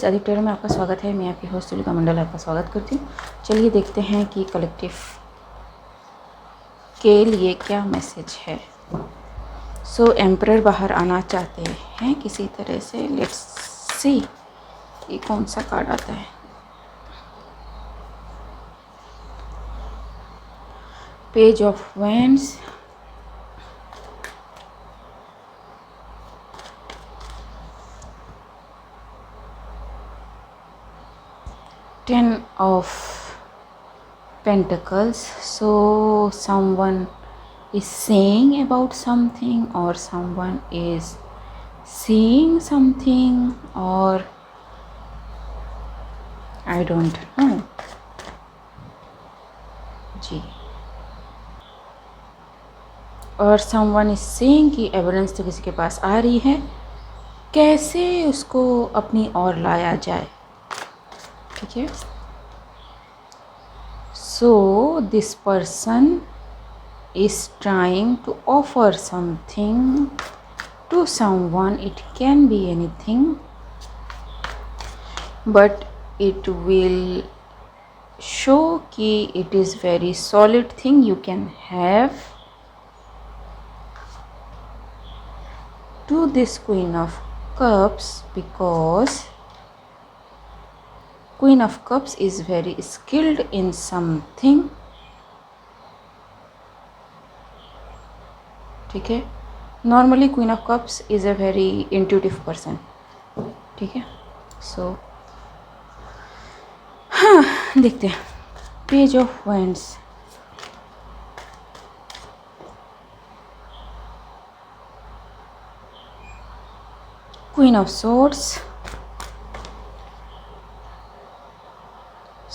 Viewers, अधिक tarot में आपका स्वागत है। मैं आपकी होस्ट तुलिका मंडल आपका स्वागत करती हूँ। चलिए देखते हैं कि कलेक्टिव के लिए क्या मैसेज है। सो एम्परर बाहर आना चाहते हैं किसी तरह से। लेट्स सी ये कौन सा कार्ड आता है। Page of wands, ten of pentacles. So someone is saying about something or someone is seeing something or I don't know जी। और someone is saying कि एविडेंस तो किसी के पास आ रही है, कैसे उसको अपनी ओर लाया जाए। ठीक है। So this person is trying to offer something to someone. It can be anything, but it will show कि it is very solid thing you can have. To this Queen of Cups, because Queen of Cups is very skilled in something. ठीक है। Normally queen of cups is a very intuitive person. ठीक है। सो हाँ, देखते हैं। Page of wands, queen of swords.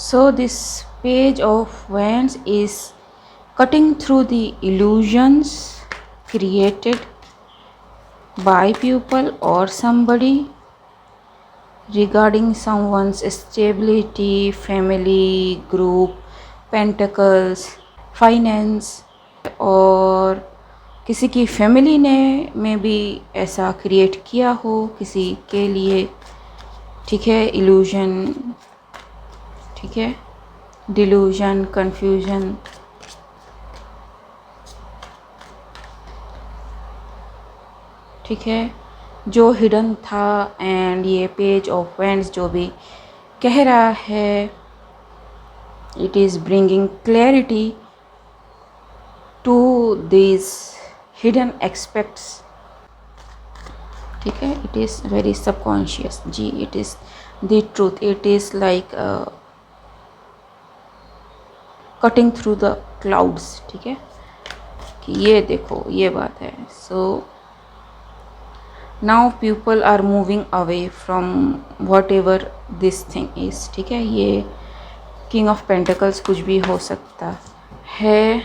So this page of wands is cutting through the illusions created by people or somebody regarding someone's stability, family, group, pentacles, finance, और किसी की family ने में भी ऐसा क्रिएट किया हो किसी के लिए। ठीक है। इल्यूजन, ठीक है, डिल्यूजन, कन्फ्यूजन। ठीक है, जो हिडन था। एंड ये पेज ऑफ वैंड्स जो भी कह रहा है, it is bringing clarity to this hidden expects. ठीक है। इट इज़ वेरी सबकॉन्शियस जी। It is the truth. It is like cutting through the clouds. ठीक है, कि ये देखो ये बात है। So now people are moving away from whatever this thing is. ठीक है। ये किंग ऑफ पेंटिकल्स कुछ भी हो सकता है,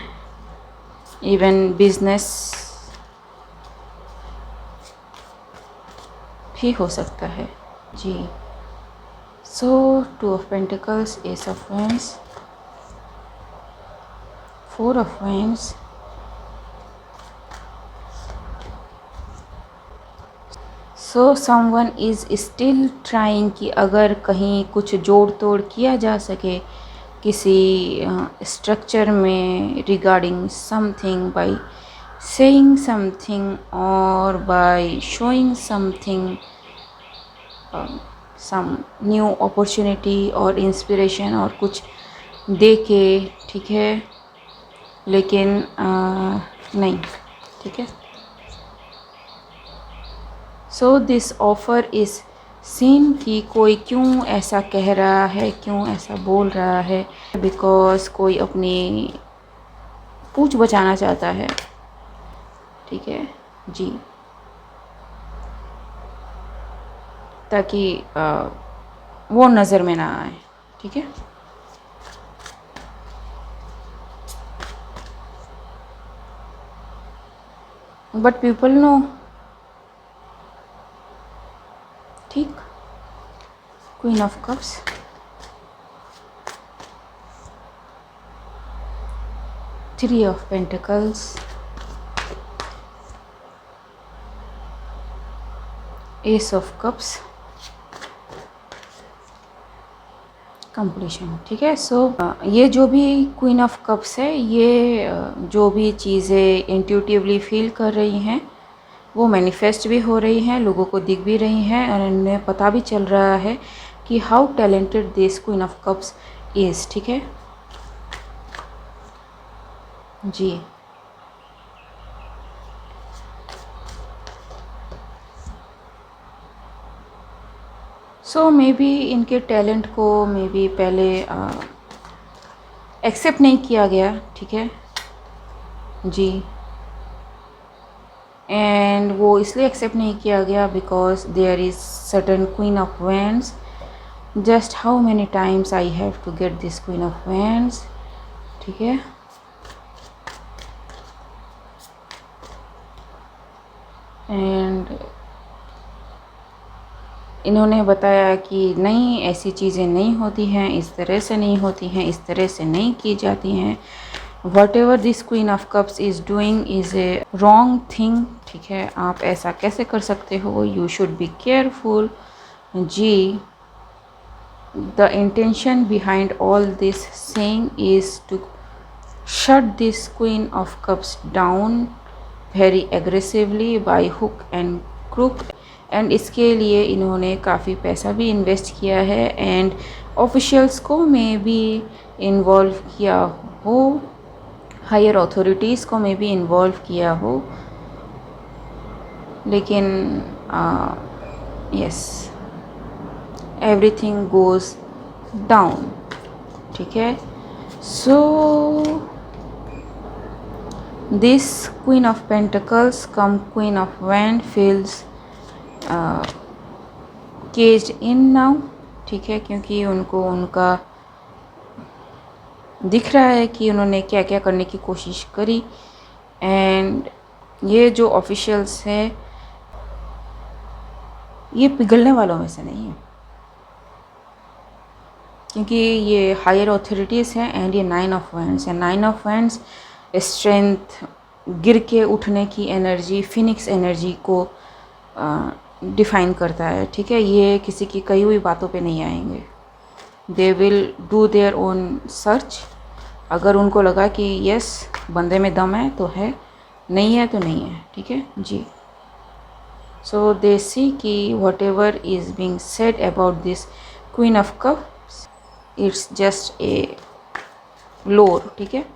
इवन बिजनेस भी हो सकता है जी। So two of pentacles, ace of wands, four of wands, so someone is still trying कि अगर कहीं कुछ जोड़ तोड़ किया जा सके किसी स्ट्रक्चर में regarding something, by saying something और by showing something, some new opportunity और इंस्पिरेशन और कुछ दे के। ठीक है। लेकिन नहीं। ठीक है। So this offer is scene कि कोई क्यों ऐसा कह रहा है, क्यों ऐसा बोल रहा है, बिकॉज कोई अपनी पूंछ बचाना चाहता है। ठीक है जी, ताकि वो नज़र में ना आए। ठीक है। But people know. ठीक। Queen of cups, three of pentacles, ace of cups, completion, ठीक है। सो ये जो भी क्वीन ऑफ कप्स है, ये जो भी चीज़ें इंट्यूटिवली फील कर रही हैं वो मैनिफेस्ट भी हो रही हैं, लोगों को दिख भी रही हैं, और इन्हें पता भी चल रहा है कि how talented this queen of cups is, ठीक है जी। सो मे बी इनके टैलेंट को मे बी पहले एक्सेप्ट नहीं किया गया, ठीक है जी। एंड वो इसलिए एक्सेप्ट नहीं किया गया because there is certain queen of wands. Just how many times I have to get this queen of wands, ठीक है। एंड इन्होंने बताया कि नहीं, ऐसी चीज़ें नहीं होती हैं, इस तरह से नहीं होती हैं, इस तरह से नहीं की जाती हैं। Whatever this queen of cups is doing is a wrong thing, ठीक है। आप ऐसा कैसे कर सकते हो, यू शुड बी केयरफुल जी। The intention behind all this saying is to shut this queen of cups down very aggressively by hook and crook. And इसके लिए इन्होंने काफ़ी पैसा भी इन्वेस्ट किया है एंड ऑफिशियल्स को में भी इन्वॉल्व किया हो, हायर अथॉरिटीज़ को में भी इन्वॉल्व किया हो, लेकिन यस एवरीथिंग गोज़ डाउन, ठीक है। So this queen of pentacles come queen of wand feels caged in now, ठीक है, क्योंकि उनको उनका दिख रहा है कि उन्होंने क्या क्या करने की कोशिश करी। एंड ये जो ऑफिशियल्स हैं ये पिघलने वालों में से नहीं है, क्योंकि ये हायर ऑथोरिटीज़ हैं एंड ये 9 ऑफ वैंड्स है। 9 ऑफ वैंड्स स्ट्रेंथ, गिर के उठने की एनर्जी, फिनिक्स एनर्जी को डिफ़ाइन करता है, ठीक है। ये किसी की कही हुई बातों पे नहीं आएंगे। They will do their own search. अगर उनको लगा कि यस बंदे में दम है तो है, नहीं है तो नहीं है, ठीक है जी। सो दे सी कि what ever is being said about this queen of cups it's just a लोर, ठीक है।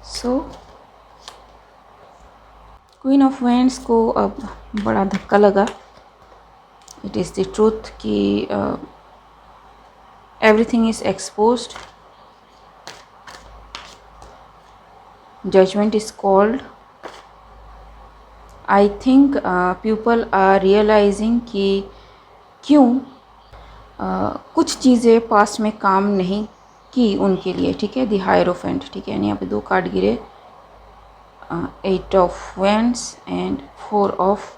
सो क्वीन ऑफ वैंड्स को अब बड़ा धक्का लगा। इट इज़ द ट्रूथ कि everything is exposed, judgment is called. I think people are realizing कि क्यों कुछ चीज़ें पास्ट में काम नहीं की उनके लिए, ठीक है। द हायरोफेंट, ठीक है, यहाँ पे 2 कार्ड गिरे, 8 of wands and 4 of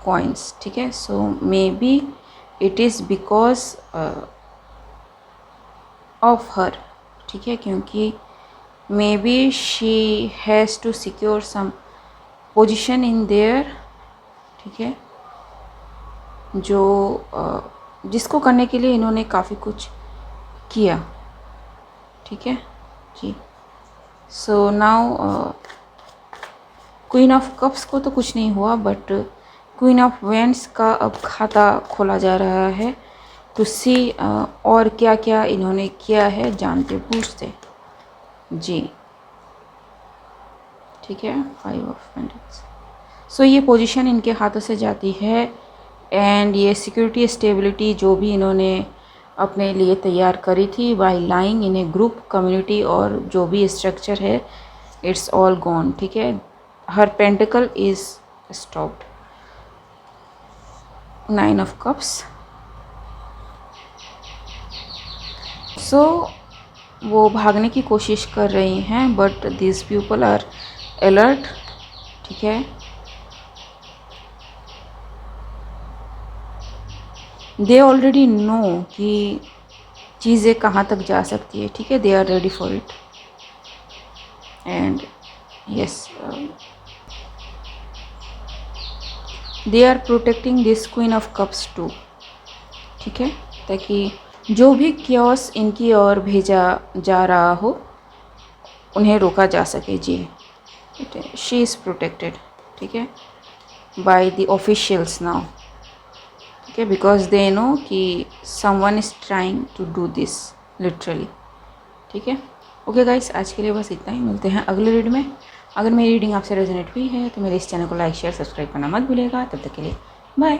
coins, ठीक है। So maybe it is because of her, ठीक है, क्योंकि maybe she has to secure some position in there, ठीक है, जो जिसको करने के लिए इन्होंने काफ़ी कुछ किया, ठीक है जी। So now queen of cups को तो कुछ नहीं हुआ, बट क्वीन ऑफ वैंड्स का अब खाता खोला जा रहा है टू सी और क्या क्या इन्होंने किया है, जानते पूछते जी, ठीक है। 5 ऑफ पेंटिकल्स। सो ये पोजीशन इनके हाथों से जाती है एंड ये सिक्योरिटी स्टेबिलिटी जो भी इन्होंने अपने लिए तैयार करी थी bye lying in A group community और जो भी स्ट्रक्चर है, इट्स ऑल गॉन, ठीक है। Her pentacle is stopped. 9 of cups. So वो भागने की कोशिश कर रही हैं but this people are alert, ठीक है। दे ऑलरेडी नो कि चीज़ें कहाँ तक जा सकती है, ठीक है। They are ready for it and yes they are protecting this queen of cups too, ठीक है, ताकि जो भी क्योस इनकी ओर भेजा जा रहा हो उन्हें रोका जा सके। जी, शी इज़ प्रोटेक्टेड, ठीक है, बाय द ऑफिशियल्स नाउ, ठीक है, बिकॉज दे नो कि someone is trying to do this literally, ठीक है। ओके गाइस, आज के लिए बस इतना ही, मिलते हैं अगले रीड में। अगर मेरी रीडिंग आपसे रेजोनेट हुई है तो मेरे इस चैनल को लाइक शेयर सब्सक्राइब करना मत भूलिएगा। तब तक के लिए बाय।